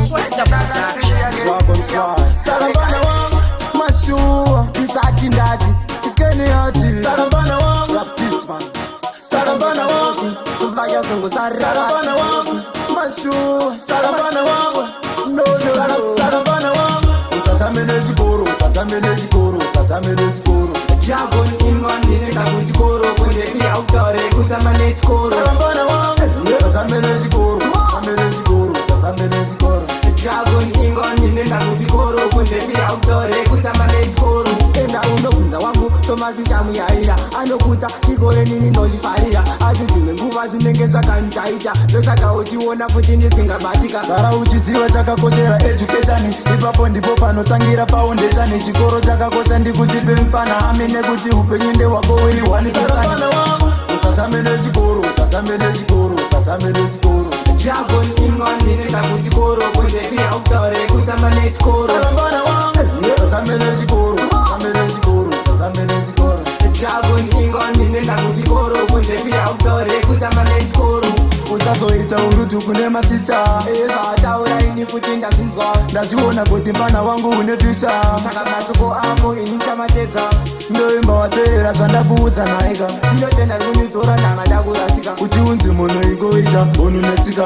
Sweater production. Dragon Fly. Salabana wang, mashua. Isati ndati, ikeni hati. Salabana wang, rap this man. Salabana wang, kubaya zongo sarabana. Salabana wang, mashua. Salabana wang, no. Salabana wang, usatamene chikoro, usatamene chikoro, usatamene chikoro. Dragon ingon ninenda kuchikoro, kunde pia utore kutamane chikoro. Salabana wang, usatamene chikoro, usatamene chikoro, usatamene chikoro. Dragon ingon ninenda kuchikoro, kunde pia utore kutamane chikoro. Enda unokunda wangu Tomasi shamuyaira anokuta chikore nini ndochifarira asi dzimwe nguva zvinenge zvakanitaita ndosaka uchiona kuti ndisingabatika. Gara uchiziva chakakoshera education, ipapo ndipo panotangira foundation. Chikoro chakakosha ndikutipe mupana hame nekuti upenyu ndehwako uri 1%. Usatamene chikoro, usatamene chikoro, usatamene chikoro. Dragon ingon ninenda kuchikoro, kunde pia utore kutamane chikoro. Salabana wang, usatamene chikoro, usatamene chikoro, usatamene chikoro. Dragon ingon ninenda kuchikoro, kunde pia utore kutamane chikoro. Usazoita urutu kune maticha, Zvataura ini kuti ndazvinzwa, ndazviona kuti mwana wangu une future. saka mashoko ako ini ndichamatedza. Ndoimba wateerera zvandakuudza naika, Ndinotenda kunidzora ndanga ndakurasika, kuti unzi munhu ingoita unhu netsika.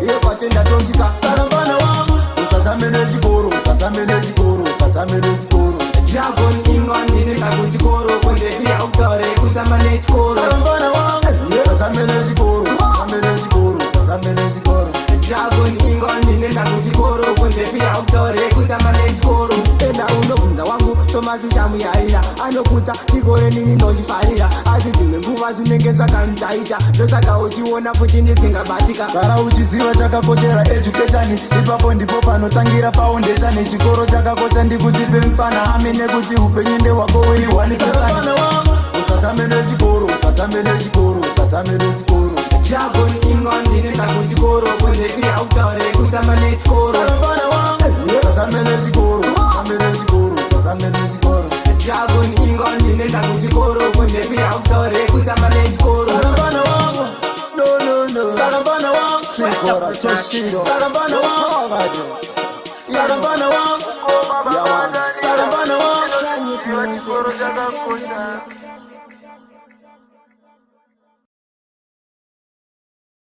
iye kwatenda tosvika. Salabana wang, usatamene chikoro, usatamene chikoro, usatamene chikoro. Dragon ingon ninenda kuchikoro, kunde pia utore kutamane chikoro. Salabana wang, usatamene chikoro, usatamene chikoro, usatamane chikoro. Dragon ingon ninenda kuchikoro, kunde pia utore kutamane chikoro. Enda unokunda wangu Tomasi shamuyaira anokuta chikore nini ndochifarira asi dzimwe nguva zvinenge zvakanitaita ndosaka uchiona kuti ndisingabatika. Gara uchiziva chakakoshera education, ipapo ndipo panotangira foundation. Chikoro chakakosha ndikutipe mupana hame nekuti upenyu ndehwako uri 1%. Usatamene chikoro, usatamene chikoro, usatamene chikoro. Dragon ingon ninenda kuchikoro, kunde pia utore kutamane chikoro. Salabana wang, usatamene chikoro, usatamene chikoro, usatamene chikoro. Dragon ingon ninenda kuchikoro, kunde pia utore kutamane chikoro. Salabana wang, no. Salabana wang, chikora choshiro. Salabana wang, Salabana wang, Salabana wang. Chikoro chakakosha.